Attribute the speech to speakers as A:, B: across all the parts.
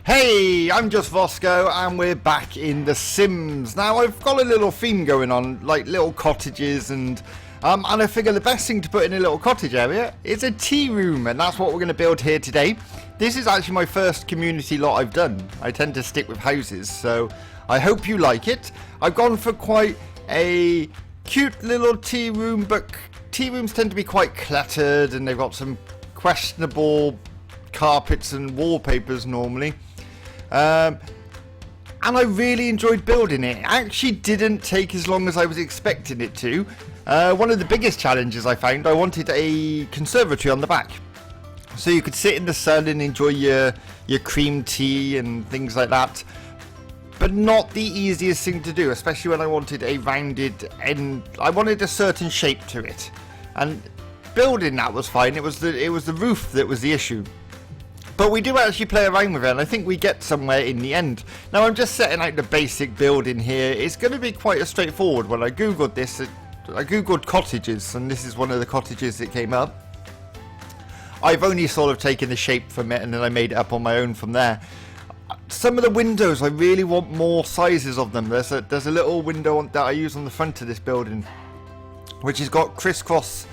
A: Hey, I'm just Vosco and we're back in The Sims. Now I've got a little theme going on, like little cottages and I figure the best thing to put in a little cottage area is a tea room, and that's what we're going to build here today. This is actually my first community lot I've done. I tend to stick with houses, so I hope you like it. I've gone for quite a cute little tea room, but tea rooms tend to be quite cluttered and they've got some questionable carpets and wallpapers normally. And I really enjoyed building it. It actually didn't take as long as I was expecting it to. One of the biggest challenges I found, I wanted a conservatory on the back, so you could sit in the sun and enjoy your cream tea and things like that. But not the easiest thing to do, especially when I wanted a rounded end. I wanted a certain shape to it, and building that was fine. It was the roof that was the issue. But we do actually play around with it, and I think we get somewhere in the end. Now I'm just setting out the basic building here. It's going to be quite a straightforward. When I googled this, I googled cottages, and this is one of the cottages that came up. I've only sort of taken the shape from it, and then I made it up on my own from there. Some of the windows, I really want more sizes of them. There's a little window that I use on the front of this building, which has got crisscross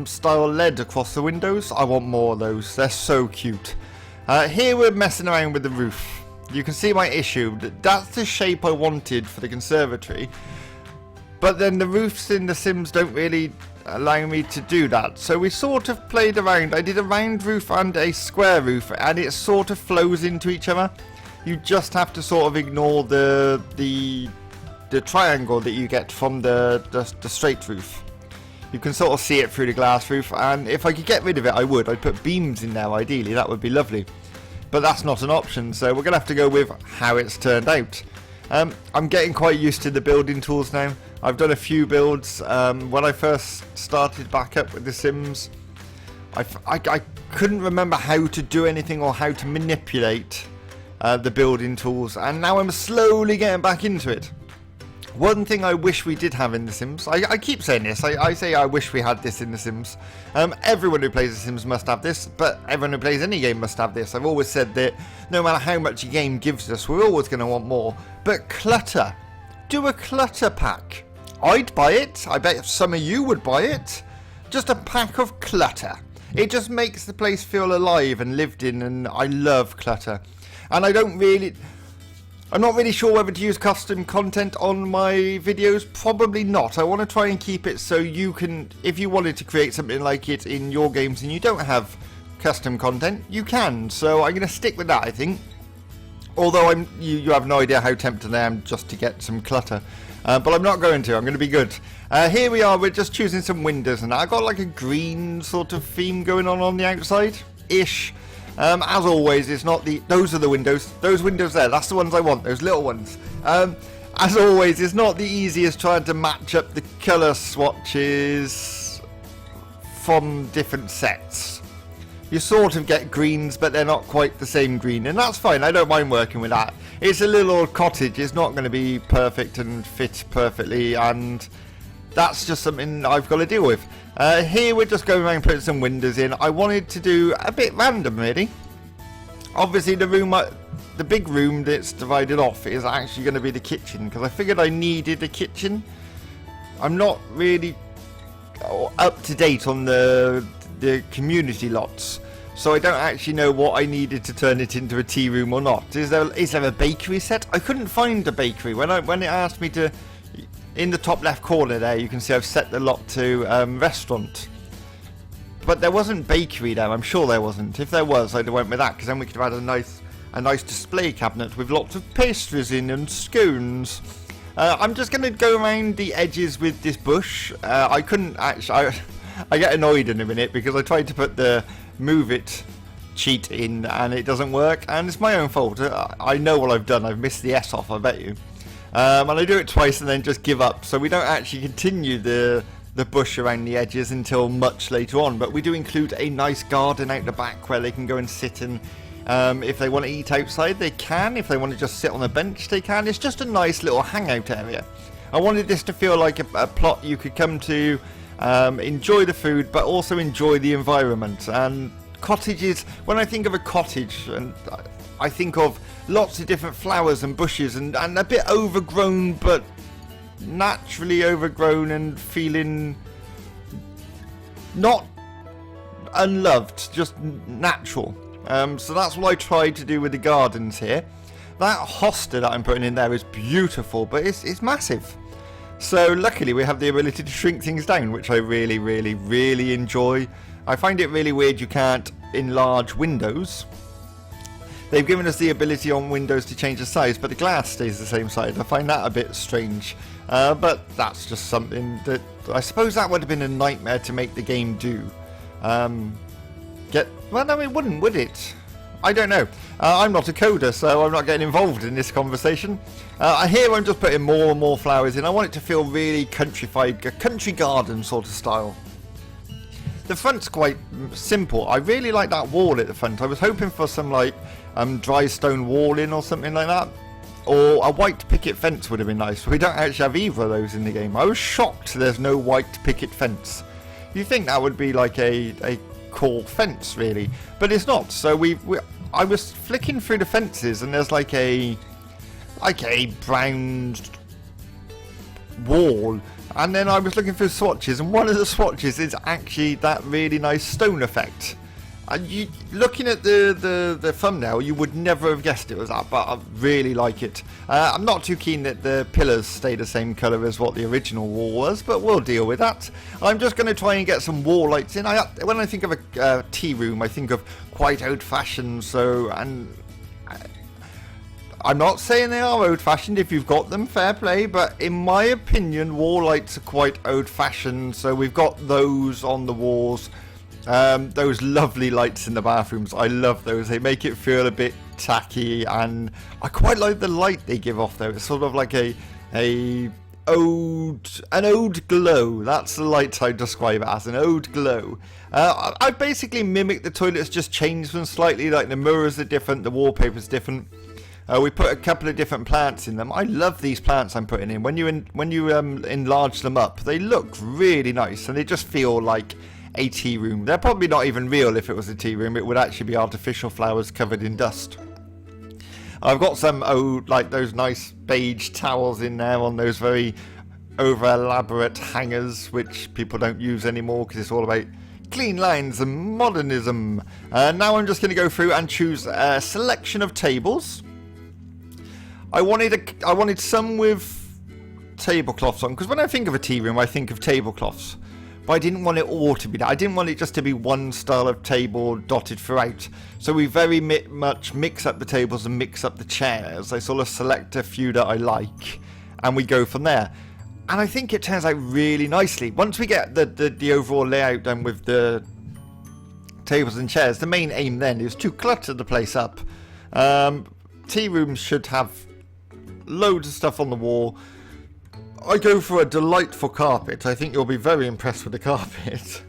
A: style LED across the windows. I want more of those. They're so cute. Here we're messing around with the roof. You can see my issue. That's the shape I wanted for the conservatory, but then the roofs in The Sims don't really allow me to do that, so we sort of played around. I did a round roof and a square roof, and it sort of flows into each other. You just have to sort of ignore the triangle that you get from the straight roof. You can sort of see it through the glass roof, and if I could get rid of it I would. I'd put beams in there ideally, that would be lovely. But that's not an option, so we're going to have to go with how it's turned out. I'm getting quite used to the building tools now. I've done a few builds. When I first started back up with The Sims, I couldn't remember how to do anything or how to manipulate the building tools, and now I'm slowly getting back into it. One thing I wish we did have in The Sims, I keep saying this, I say I wish we had this in The Sims. Everyone who plays The Sims must have this, but everyone who plays any game must have this. I've always said that no matter how much a game gives us, we're always going to want more. But clutter. Do a clutter pack. I'd buy it. I bet some of you would buy it. Just a pack of clutter. It just makes the place feel alive and lived in, and I love clutter. And I'm not really sure whether to use custom content on my videos. Probably not. I want to try and keep it so you can, if you wanted to create something like it in your games and you don't have custom content, you can. So I'm going to stick with that, I think. Although you have no idea how tempted I am just to get some clutter. But I'm not going to. I'm going to be good. Here we are. We're just choosing some windows, and I got like a green sort of theme going on the outside-ish. As always, it's not those are the windows. Those windows there, that's the ones I want, those little ones. As always, it's not the easiest trying to match up the colour swatches from different sets. You sort of get greens, but they're not quite the same green, and that's fine. I don't mind working with that. It's a little cottage. It's not going to be perfect and fit perfectly, and that's just something I've got to deal with. Here we're just going around putting some windows in. I wanted to do a bit random, really. Obviously the big room that's divided off is actually going to be the kitchen, because I figured I needed a kitchen. I'm not really up to date on the community lots, so I don't actually know what I needed to turn it into a tea room or not. Is there a bakery set? I couldn't find a bakery when it asked me to. In the top left corner there, you can see I've set the lot to restaurant. But there wasn't bakery there. I'm sure there wasn't. If there was, I'd have went with that, because then we could have had a nice display cabinet with lots of pastries in and scones. I'm just going to go around the edges with this bush. I couldn't actually. I get annoyed in a minute because I tried to put the move it cheat in and it doesn't work, and it's my own fault. I know what I've done. I've missed the S off, I bet you. And I do it twice and then just give up, so we don't actually continue the bush around the edges until much later on. But we do include a nice garden out the back where they can go and sit, and if they want to eat outside they can. If they want to just sit on a bench they can. It's just a nice little hangout area. I wanted this to feel like a plot you could come to, enjoy the food but also enjoy the environment. And cottages, when I think of a cottage, and I think of lots of different flowers and bushes and a bit overgrown, but naturally overgrown and feeling not unloved, just natural. So that's what I tried to do with the gardens here. That hosta that I'm putting in there is beautiful, but it's massive. So luckily we have the ability to shrink things down, which I really, really, really enjoy. I find it really weird you can't enlarge windows. They've given us the ability on windows to change the size, but the glass stays the same size. I find that a bit strange. But that's just something that I suppose that would have been a nightmare to make the game do. Well, no, it wouldn't, would it? I don't know. I'm not a coder, so I'm not getting involved in this conversation. Here I'm just putting more and more flowers in. I want it to feel really countrified, a country garden sort of style. The front's quite simple. I really like that wall at the front. I was hoping for some like dry stone walling or something like that. Or a white picket fence would have been nice. We don't actually have either of those in the game. I was shocked there's no white picket fence. You think that would be like a cool fence, really, but it's not. So I was flicking through the fences, and there's like a brown wall, and then I was looking through swatches, and one of the swatches is actually that really nice stone effect. And looking at the thumbnail, you would never have guessed it was that, but I really like it. I'm not too keen that the pillars stay the same colour as what the original wall was, but we'll deal with that. I'm just going to try and get some wall lights in. When I think of a tea room, I think of quite old-fashioned, and I'm not saying they are old-fashioned. If you've got them, fair play, but in my opinion, wall lights are quite old-fashioned, so we've got those on the walls. Those lovely lights in the bathrooms, I love those. They make it feel a bit tacky, and I quite like the light they give off though. It's sort of like an ode glow. That's the light I describe it as, an ode glow. I basically mimic the toilets, just change them slightly. Like the mirrors are different, the wallpaper's different. We put a couple of different plants in them. I love these plants I'm putting in. When you enlarge them up, they look really nice, and they just feel like a tea room. They're probably not even real. If it was a tea room, it would actually be artificial flowers covered in dust. I've got some like those nice beige towels in there on those very over elaborate hangers, which people don't use anymore because it's all about clean lines and modernism. Now I'm just going to go through and choose a selection of tables. I wanted some with tablecloths on, because when I think of a tea room I think of tablecloths. But I didn't want it all to be that. I didn't want it just to be one style of table dotted throughout. So we very much mix up the tables and mix up the chairs. I sort of select a few that I like, and we go from there. And I think it turns out really nicely. Once we get the overall layout done with the tables and chairs, the main aim then is to clutter the place up. Tea rooms should have loads of stuff on the wall. I go for a delightful carpet. I think you'll be very impressed with the carpet.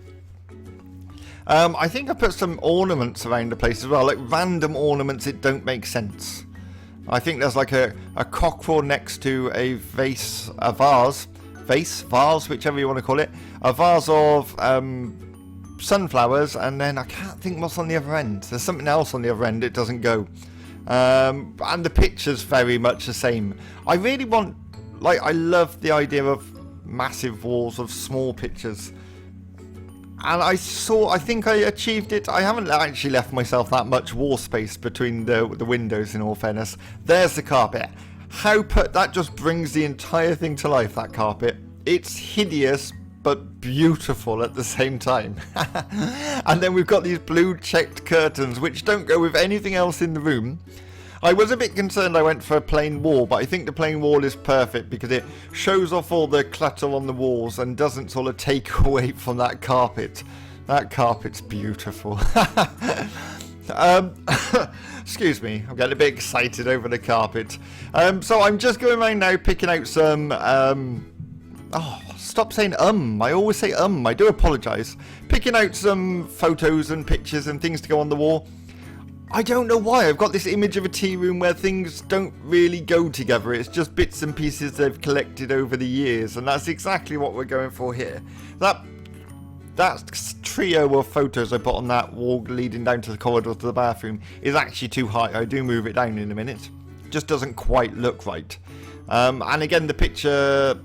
A: I think I put some ornaments around the place as well, like random ornaments that don't make sense. I think there's like a cockerel next to a vase, whichever you want to call it. A vase of sunflowers, and then I can't think what's on the other end. There's something else on the other end, it doesn't go. And the picture's very much the same. I really want... I love the idea of massive walls of small pictures. And I think I achieved it. I haven't actually left myself that much wall space between the windows, in all fairness. There's the carpet. That just brings the entire thing to life, that carpet. It's hideous, but beautiful at the same time. And then we've got these blue checked curtains, which don't go with anything else in the room. I was a bit concerned I went for a plain wall, but I think the plain wall is perfect because it shows off all the clutter on the walls and doesn't sort of take away from that carpet. That carpet's beautiful. Excuse me, I'm getting a bit excited over the carpet. So I'm just going around now picking out some... stop saying I always say I do apologise. Picking out some photos and pictures and things to go on the wall. I don't know why, I've got this image of a tea room where things don't really go together. It's just bits and pieces they've collected over the years, and that's exactly what we're going for here. That that trio of photos I put on that wall leading down to the corridor to the bathroom is actually too high. I do move it down in a minute. Just doesn't quite look right. And again, the picture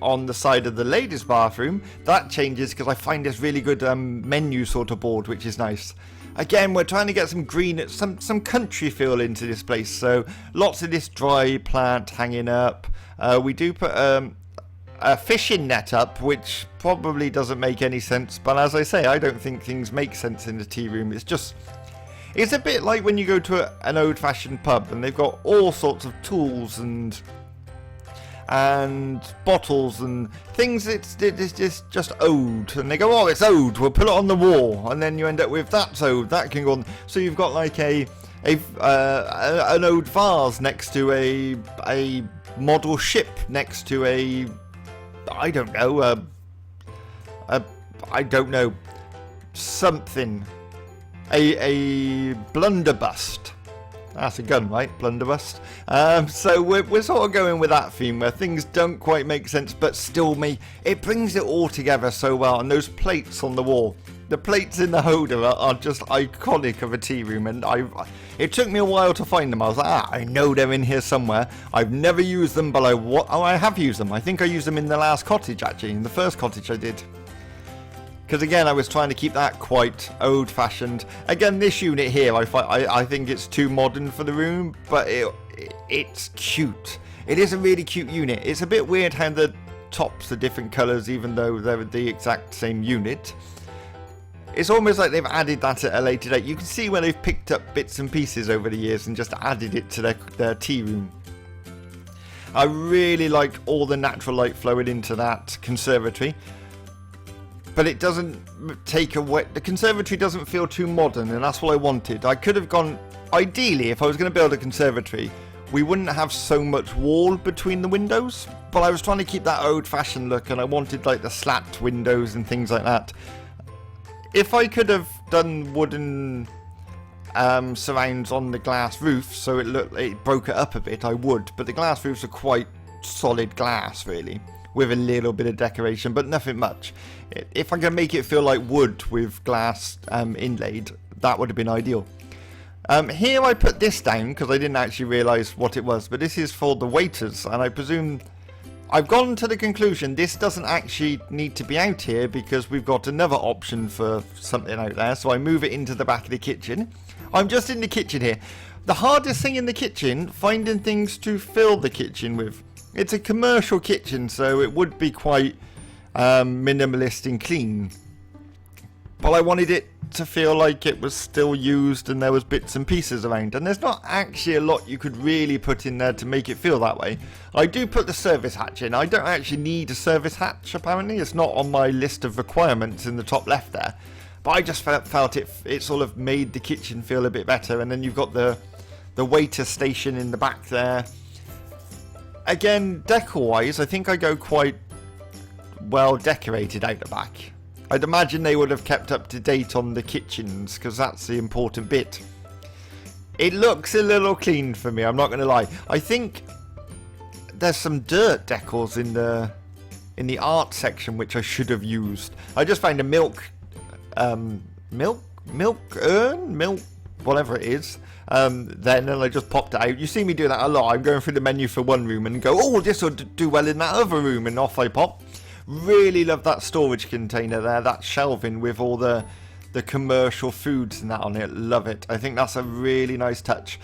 A: on the side of the ladies' bathroom, that changes because I find this really good menu sort of board, which is nice. Again, we're trying to get some green, some country feel into this place. So lots of this dry plant hanging up. We do put a fishing net up, which probably doesn't make any sense. But as I say, I don't think things make sense in the tea room. It's a bit like when you go to an old-fashioned pub and they've got all sorts of tools and bottles and things. It's just old, and they go, oh, it's old, we'll put it on the wall, and then you end up with that's old, that can go on. So you've got like an old vase next to a model ship, next to I don't know something, a blunderbuss. That's a gun, right? Blunderbuss. So we're sort of going with that theme where things don't quite make sense, but still it brings it all together so well. And those plates on the wall, the plates in the holder are just iconic of a tea room. And it took me a while to find them. I was like, I know they're in here somewhere. I've never used them, but I have used them. I think I used them in the last cottage, actually, in the first cottage I did. Because again, I was trying to keep that quite old-fashioned. Again, this unit here, I think it's too modern for the room, but it's cute. It is a really cute unit. It's a bit weird how the tops are different colours, even though they're the exact same unit. It's almost like they've added that at a later date. You can see where they've picked up bits and pieces over the years and just added it to their tea room. I really like all the natural light flowing into that conservatory. But it doesn't take away, the conservatory doesn't feel too modern, and that's what I wanted. I could have gone, ideally, if I was going to build a conservatory, we wouldn't have so much wall between the windows, but I was trying to keep that old-fashioned look, and I wanted like the slat windows and things like that. If I could have done wooden surrounds on the glass roof, so it broke it up a bit, I would, but the glass roofs are quite solid glass, really, with a little bit of decoration, but nothing much. If I can make it feel like wood with glass inlaid, that would have been ideal. Here I put this down because I didn't actually realise what it was, but this is for the waiters, and I presume I've gone to the conclusion this doesn't actually need to be out here because we've got another option for something out there, so I move it into the back of the kitchen. I'm just in the kitchen here. The hardest thing in the kitchen, finding things to fill the kitchen with. It's a commercial kitchen, so it would be quite minimalist and clean, but I wanted it to feel like it was still used and there was bits and pieces around, and there's not actually a lot you could really put in there to make it feel that way. I do put the service hatch in. I don't actually need a service hatch, apparently. It's not on my list of requirements in the top left there, but I just felt it sort of made the kitchen feel a bit better. And then you've got the waiter station in the back there. Again, decor-wise, I think I go quite well decorated out the back. I'd imagine they would have kept up to date on the kitchens, because that's the important bit. It looks a little clean for me, I'm not going to lie. I think there's some dirt decors in the art section which I should have used. I just found a milk urn, whatever it is. Then and I just popped it out. You see me do that a lot. I'm going through the menu for one room and go, oh, this will do well in that other room, and off I pop. Really love that storage container there, that shelving with all the commercial foods and that on it. Love it. I think that's a really nice touch.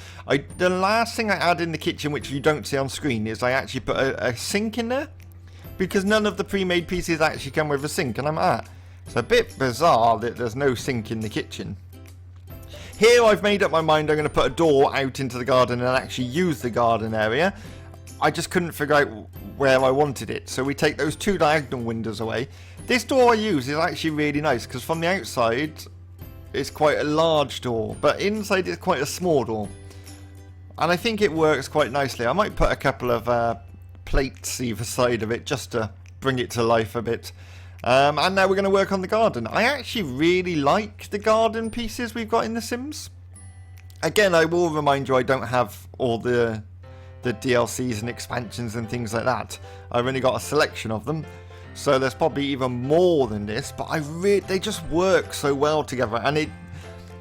A: The last thing I add in the kitchen, which you don't see on screen, is I actually put a sink in there, because none of the pre-made pieces actually come with a sink, and I'm at. It's a bit bizarre that there's no sink in the kitchen. Here I've made up my mind I'm going to put a door out into the garden and actually use the garden area. I just couldn't figure out where I wanted it, so we take those two diagonal windows away. This door I use is actually really nice, because from the outside it's quite a large door, but inside it's quite a small door, and I think it works quite nicely. I might put a couple of plates either side of it just to bring it to life a bit. And now we're going to work on the garden. I actually really like the garden pieces we've got in The Sims. Again, I will remind you I don't have all the DLCs and expansions and things like that. I've only got a selection of them. So there's probably even more than this, but they just work so well together, and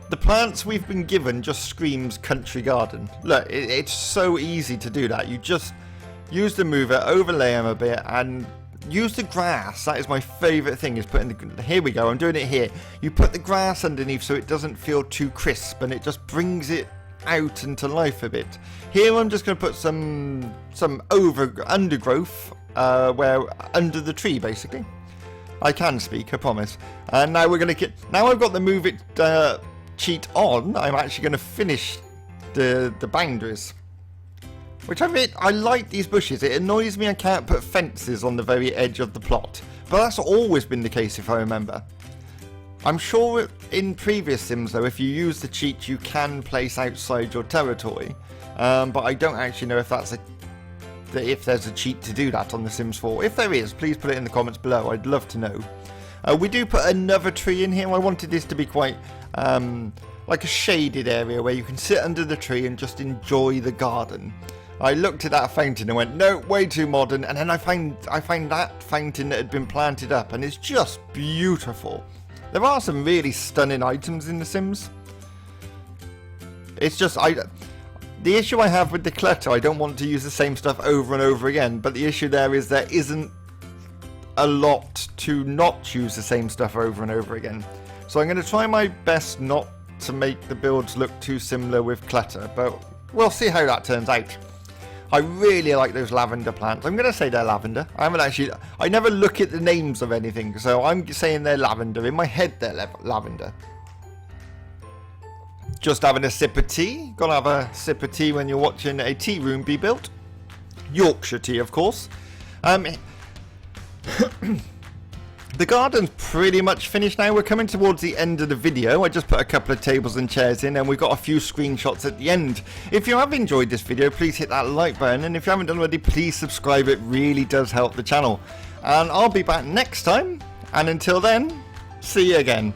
A: the plants we've been given just screams country garden. Look, it's so easy to do that. You just use the mover, overlay them a bit, and use the grass. That is my favourite thing, is putting here we go, I'm doing it here. You put the grass underneath so it doesn't feel too crisp, and it just brings it out into life a bit. Here I'm just going to put some undergrowth where under the tree, basically. I can speak, I promise. And now we're going to get. Now I've got the move it cheat on. I'm actually going to finish the boundaries, which I like these bushes. It annoys me I can't put fences on the very edge of the plot, but that's always been the case if I remember. I'm sure in previous Sims though, if you use the cheat, you can place outside your territory, but I don't actually know if if there's a cheat to do that on The Sims 4. If there is, please put it in the comments below. I'd love to know. We do put another tree in here. I wanted this to be quite like a shaded area where you can sit under the tree and just enjoy the garden. I looked at that fountain and went, no, way too modern. And then I find that fountain that had been planted up, and it's just beautiful. There are some really stunning items in The Sims. It's just the issue I have with the clutter, I don't want to use the same stuff over and over again, but the issue there is there isn't a lot to not use the same stuff over and over again. So I'm going to try my best not to make the builds look too similar with clutter, but we'll see how that turns out. I really like those lavender plants. I'm going to say they're lavender. I never look at the names of anything, so I'm saying they're lavender. In my head, they're lavender. Just having a sip of tea. Gotta have a sip of tea when you're watching a tea room be built. Yorkshire tea, of course. The garden's pretty much finished now. We're coming towards the end of the video. I just put a couple of tables and chairs in, and we've got a few screenshots at the end. If you have enjoyed this video, please hit that like button, and if you haven't done already, please subscribe. It really does help the channel. And I'll be back next time, and until then, see you again.